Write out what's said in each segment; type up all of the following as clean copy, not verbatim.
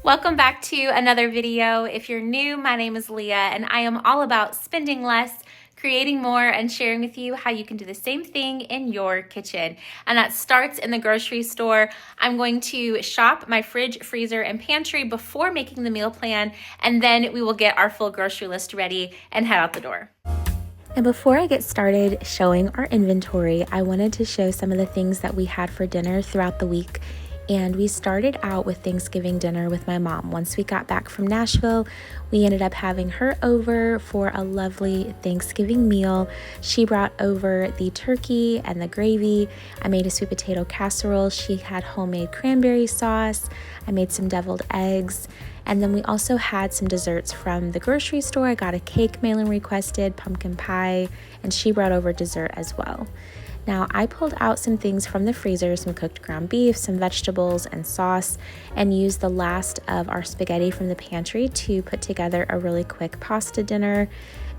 Welcome back to another video. If you're new, my name is Leah and I am all about spending less, creating more, and sharing with you how you can do the same thing in your kitchen. And that starts in the grocery store. I'm going to shop my fridge, freezer, and pantry before making the meal plan, and then we will get our full grocery list ready and head out the door. And before I get started showing our inventory, I wanted to show some of the things that we had for dinner throughout the week. And we started out with Thanksgiving dinner with my mom. Once we got back from Nashville, we ended up having her over for a lovely Thanksgiving meal. She brought over the turkey and the gravy. I made a sweet potato casserole. She had homemade cranberry sauce. I made some deviled eggs. And then we also had some desserts from the grocery store. I got a cake Malin requested, pumpkin pie, and she brought over dessert as well. Now, I pulled out some things from the freezer, some cooked ground beef, some vegetables, and sauce, and used the last of our spaghetti from the pantry to put together a really quick pasta dinner.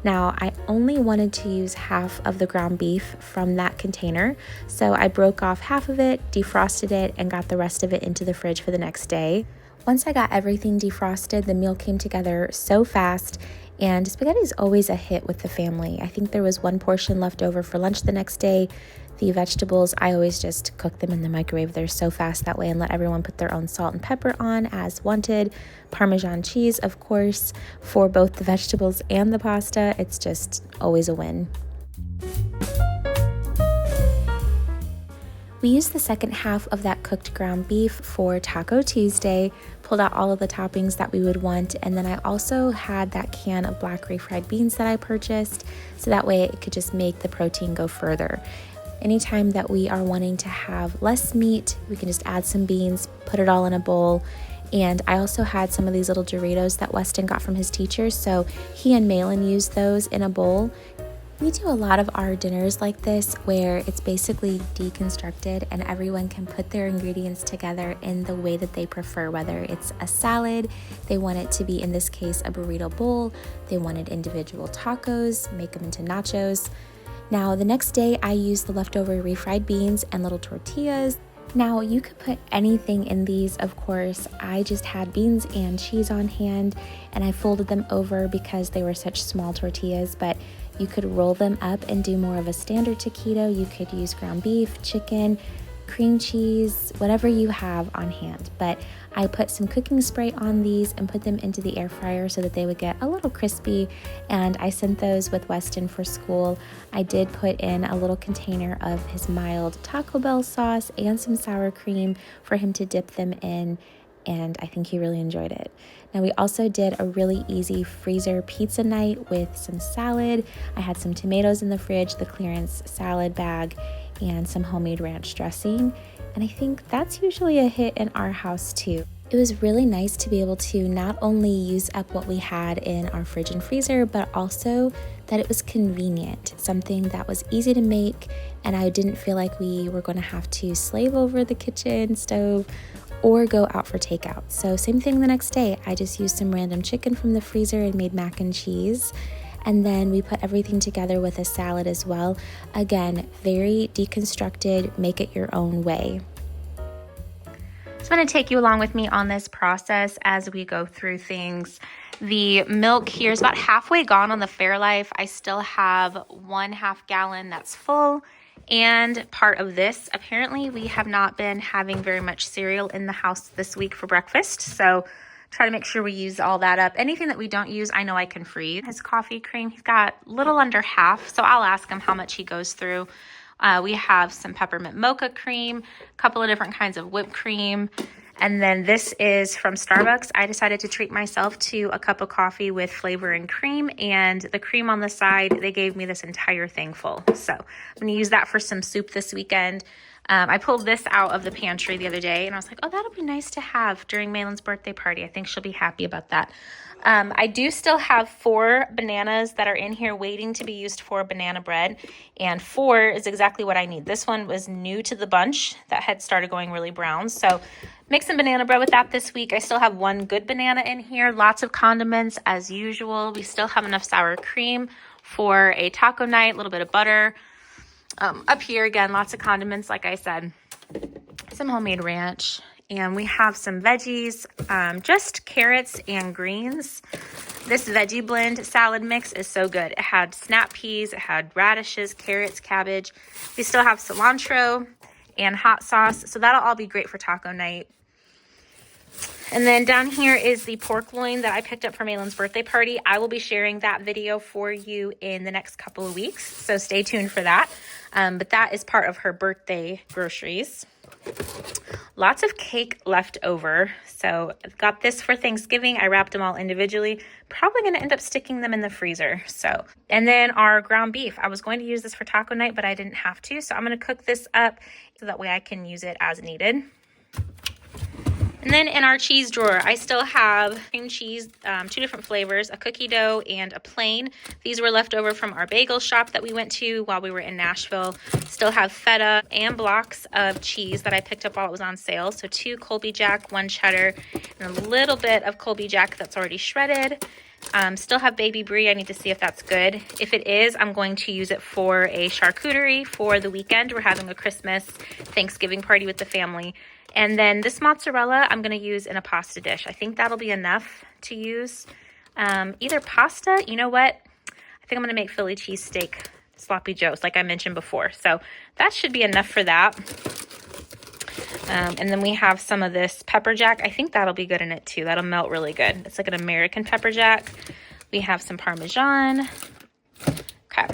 Now, I only wanted to use half of the ground beef from that container, so I broke off half of it, defrosted it, and got the rest of it into the fridge for the next day. Once I got everything defrosted, the meal came together so fast. And spaghetti is always a hit with the family. I think there was one portion left over for lunch the next day. The vegetables, I always just cook them in the microwave. They're so fast that way, and let everyone put their own salt and pepper on as wanted. Parmesan cheese, of course, for both the vegetables and the pasta. It's just always a win. We used the second half of that cooked ground beef for Taco Tuesday, pulled out all of the toppings that we would want, and then I also had that can of black refried beans that I purchased, so that way it could just make the protein go further. Anytime that we are wanting to have less meat, we can just add some beans, put it all in a bowl. And I also had some of these little Doritos that Weston got from his teacher, so he and Malin used those in a bowl. We do a lot of our dinners like this where it's basically deconstructed and everyone can put their ingredients together in the way that they prefer, whether it's a salad, they want it to be, in this case, a burrito bowl, they wanted individual tacos, make them into nachos. Now, the next day I used the leftover refried beans and little tortillas. Now, you could put anything in these, of course. I just had beans and cheese on hand and I folded them over because they were such small tortillas, but you could roll them up and do more of a standard taquito. You could use ground beef, chicken, cream cheese, whatever you have on hand. But I put some cooking spray on these and put them into the air fryer so that they would get a little crispy. And I sent those with Weston for school. I did put in a little container of his mild Taco Bell sauce and some sour cream for him to dip them in. And I think he really enjoyed it. Now, we also did a really easy freezer pizza night with some salad. I had some tomatoes in the fridge, the clearance salad bag, and some homemade ranch dressing. And I think that's usually a hit in our house too. It was really nice to be able to not only use up what we had in our fridge and freezer, but also that it was convenient, something that was easy to make, and I didn't feel like we were going to have to slave over the kitchen stove or go out for takeout. So same thing the next day. I just used some random chicken from the freezer and made mac and cheese. And then we put everything together with a salad as well. Again, very deconstructed, make it your own way. So I'm going to take you along with me on this process as we go through things. The milk here is about halfway gone on the Fairlife. I still have 1/2 gallon that's full. And part of this, apparently we have not been having very much cereal in the house this week for breakfast. So try to make sure we use all that up. Anything that we don't use, I know I can freeze. His coffee cream, he's got a little under half. So I'll ask him how much he goes through. We have some peppermint mocha cream, a couple of different kinds of whipped cream. And then this is from Starbucks. I decided to treat myself to a cup of coffee with flavor and cream, and the cream on the side, they gave me this entire thing full. So I'm gonna use that for some soup this weekend. I pulled this out of the pantry the other day and I was like, oh, that'll be nice to have during Malin's birthday party. I think she'll be happy about that. I do still have 4 bananas that are in here waiting to be used for banana bread, and 4 is exactly what I need. This one was new to the bunch that had started going really brown, so make some banana bread with that this week. I still have 1 good banana in here, lots of condiments as usual. We still have enough sour cream for a taco night, a little bit of butter. Up here again, lots of condiments, like I said, some homemade ranch. And we have some veggies, just carrots and greens. This veggie blend salad mix is so good. It had snap peas, it had radishes, carrots, cabbage. We still have cilantro and hot sauce, so that'll all be great for taco night. And then down here is the pork loin that I picked up for Malin's birthday party. I will be sharing that video for you in the next couple of weeks, so stay tuned for that. But that is part of her birthday groceries. Lots of cake left over, so I've got this for Thanksgiving. I wrapped them all individually. Probably going to end up sticking them in the freezer. So, and then our ground beef. I was going to use this for taco night, but I didn't have to, so I'm going to cook this up so that way I can use it as needed. And then in our cheese drawer, I still have cream cheese, 2 different flavors, a cookie dough and a plain. These were left over from our bagel shop that we went to while we were in Nashville. Still have feta and blocks of cheese that I picked up while it was on sale. So 2 Colby Jack, 1 cheddar, and a little bit of Colby Jack that's already shredded. Still have baby brie. I need to see if that's good. If it is, I'm going to use it for a charcuterie for the weekend. We're having a Christmas Thanksgiving party with the family. And then this mozzarella I'm going to use in a pasta dish. I think that'll be enough to use. Either pasta, you know what? I think I'm going to make Philly cheesesteak sloppy joes like I mentioned before. So that should be enough for that. And then we have some of this pepper jack. I think that'll be good in it too. That'll melt really good. It's like an American pepper jack. We have some Parmesan. Okay.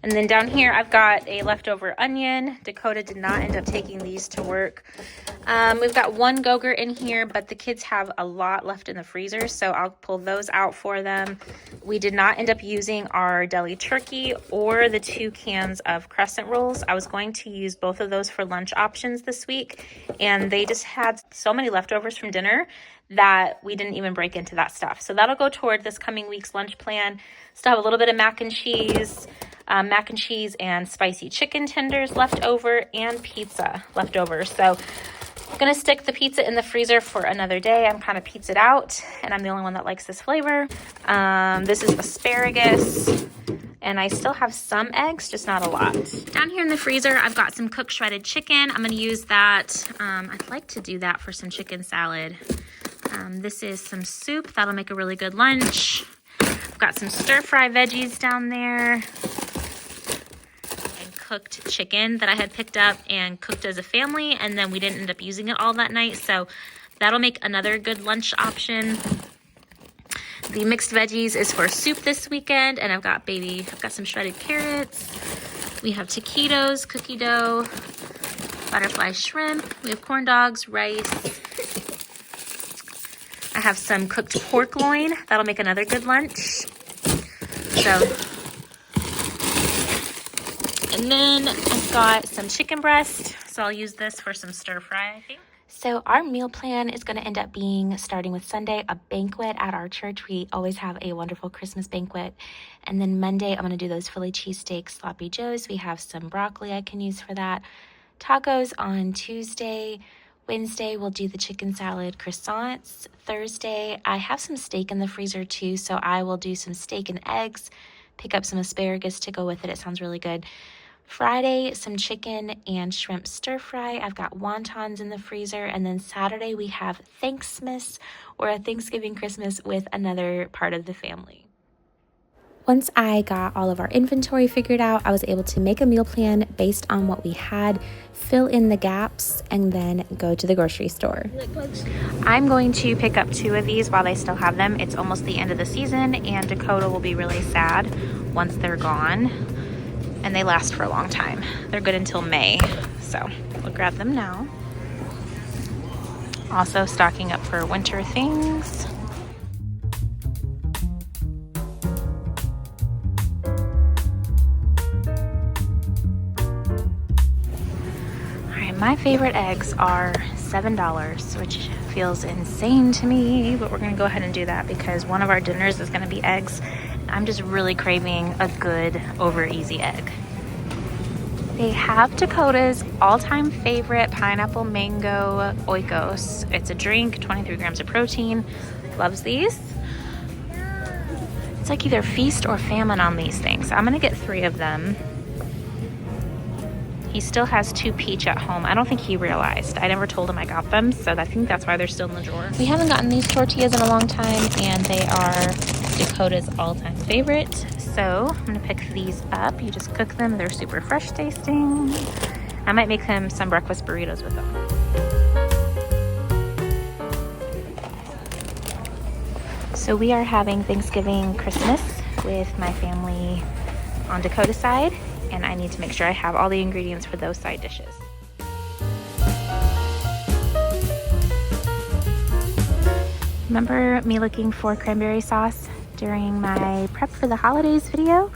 And then down here, I've got a leftover onion. Dakota did not end up taking these to work. We've got 1 Go-Gurt in here, but the kids have a lot left in the freezer, so I'll pull those out for them. We did not end up using our deli turkey or the 2 cans of crescent rolls. I was going to use both of those for lunch options this week, and they just had so many leftovers from dinner that we didn't even break into that stuff. So that'll go toward this coming week's lunch plan. Still have a little bit of mac and cheese and spicy chicken tenders left over, and pizza left over. So I'm going to stick the pizza in the freezer for another day. I'm kind of pizzaed out, and I'm the only one that likes this flavor. This is asparagus, and I still have some eggs, just not a lot. Down here in the freezer, I've got some cooked shredded chicken. I'm going to use that. I'd like to do that for some chicken salad. This is some soup. That'll make a really good lunch. I've got some stir-fry veggies down there. Cooked chicken that I had picked up and cooked as a family, and then we didn't end up using it all that night, so that'll make another good lunch option. The mixed veggies is for soup this weekend, and I've got some shredded carrots. We have taquitos, cookie dough, butterfly shrimp. We have corn dogs, rice. I have some cooked pork loin. That'll make another good lunch. And then I've got some chicken breast, so I'll use this for some stir fry, I think. So our meal plan is going to end up being, starting with Sunday, a banquet at our church. We always have a wonderful Christmas banquet. And then Monday, I'm going to do those Philly cheesesteak sloppy joes. We have some broccoli I can use for that. Tacos on Tuesday. Wednesday, we'll do the chicken salad croissants. Thursday, I have some steak in the freezer too, so I will do some steak and eggs. Pick up some asparagus to go with it. It sounds really good. Friday, some chicken and shrimp stir fry. I've got wontons in the freezer. And then Saturday, we have Thanksmas, or a Thanksgiving Christmas with another part of the family. Once I got all of our inventory figured out, I was able to make a meal plan based on what we had, fill in the gaps, and then go to the grocery store. I'm going to pick up 2 of these while they still have them. It's almost the end of the season, and Dakota will be really sad once they're gone. And they last for a long time. They're good until May, so we'll grab them now. Also stocking up for winter things. My favorite eggs are $7, which feels insane to me, but we're gonna go ahead and do that because one of our dinners is gonna be eggs. I'm just really craving a good over easy egg. They have Dakota's all-time favorite pineapple mango oikos. It's a drink, 23 grams of protein. Loves these. It's like either feast or famine on these things. So I'm gonna get 3 of them. He still has 2 peach at home. I don't think he realized. I never told him I got them, so I think that's why they're still in the drawer. We haven't gotten these tortillas in a long time, and they are Dakota's all-time favorite. So I'm gonna pick these up. You just cook them. They're super fresh tasting. I might make him some breakfast burritos with them. So we are having Thanksgiving Christmas with my family on Dakota's side, and I need to make sure I have all the ingredients for those side dishes. Remember me looking for cranberry sauce during my prep for the holidays video?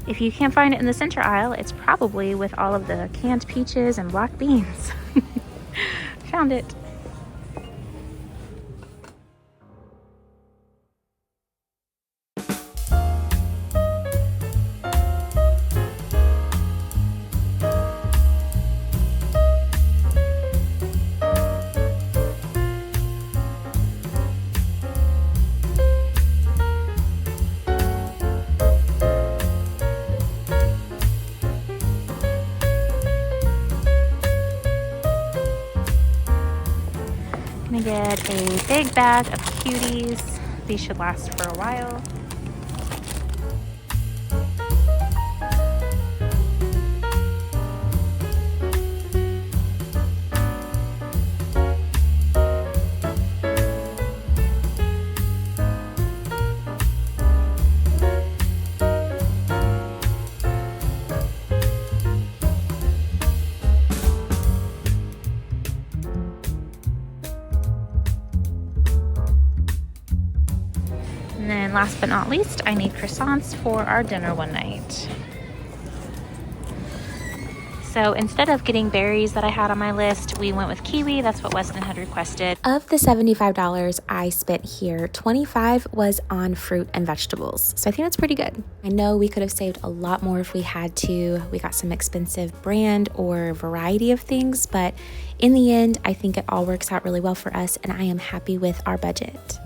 If you can't find it in the center aisle, it's probably with all of the canned peaches and black beans. Found it. I'm gonna get a big bag of cuties. These should last for a while. And then last but not least, I need croissants for our dinner one night. So instead of getting berries that I had on my list, we went with kiwi. That's what Weston had requested. Of the $75 I spent here, $25 was on fruit and vegetables. So I think that's pretty good. I know we could have saved a lot more if we had to. We got some expensive brand or variety of things, but in the end, I think it all works out really well for us, and I am happy with our budget.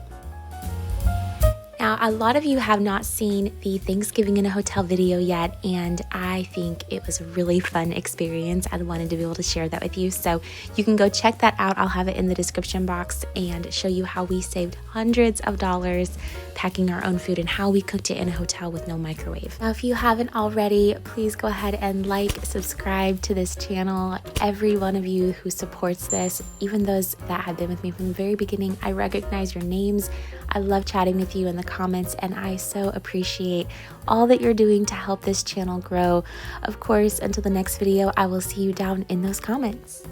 Now, a lot of you have not seen the Thanksgiving in a Hotel video yet, and I think it was a really fun experience. I wanted to be able to share that with you, so you can go check that out. I'll have it in the description box and show you how we saved hundreds of dollars packing our own food and how we cooked it in a hotel with no microwave. Now, if you haven't already, please go ahead and like, subscribe to this channel. Every one of you who supports this, even those that have been with me from the very beginning, I recognize your names. I love chatting with you in the comments, and I so appreciate all that you're doing to help this channel grow. Of course, until the next video, I will see you down in those comments.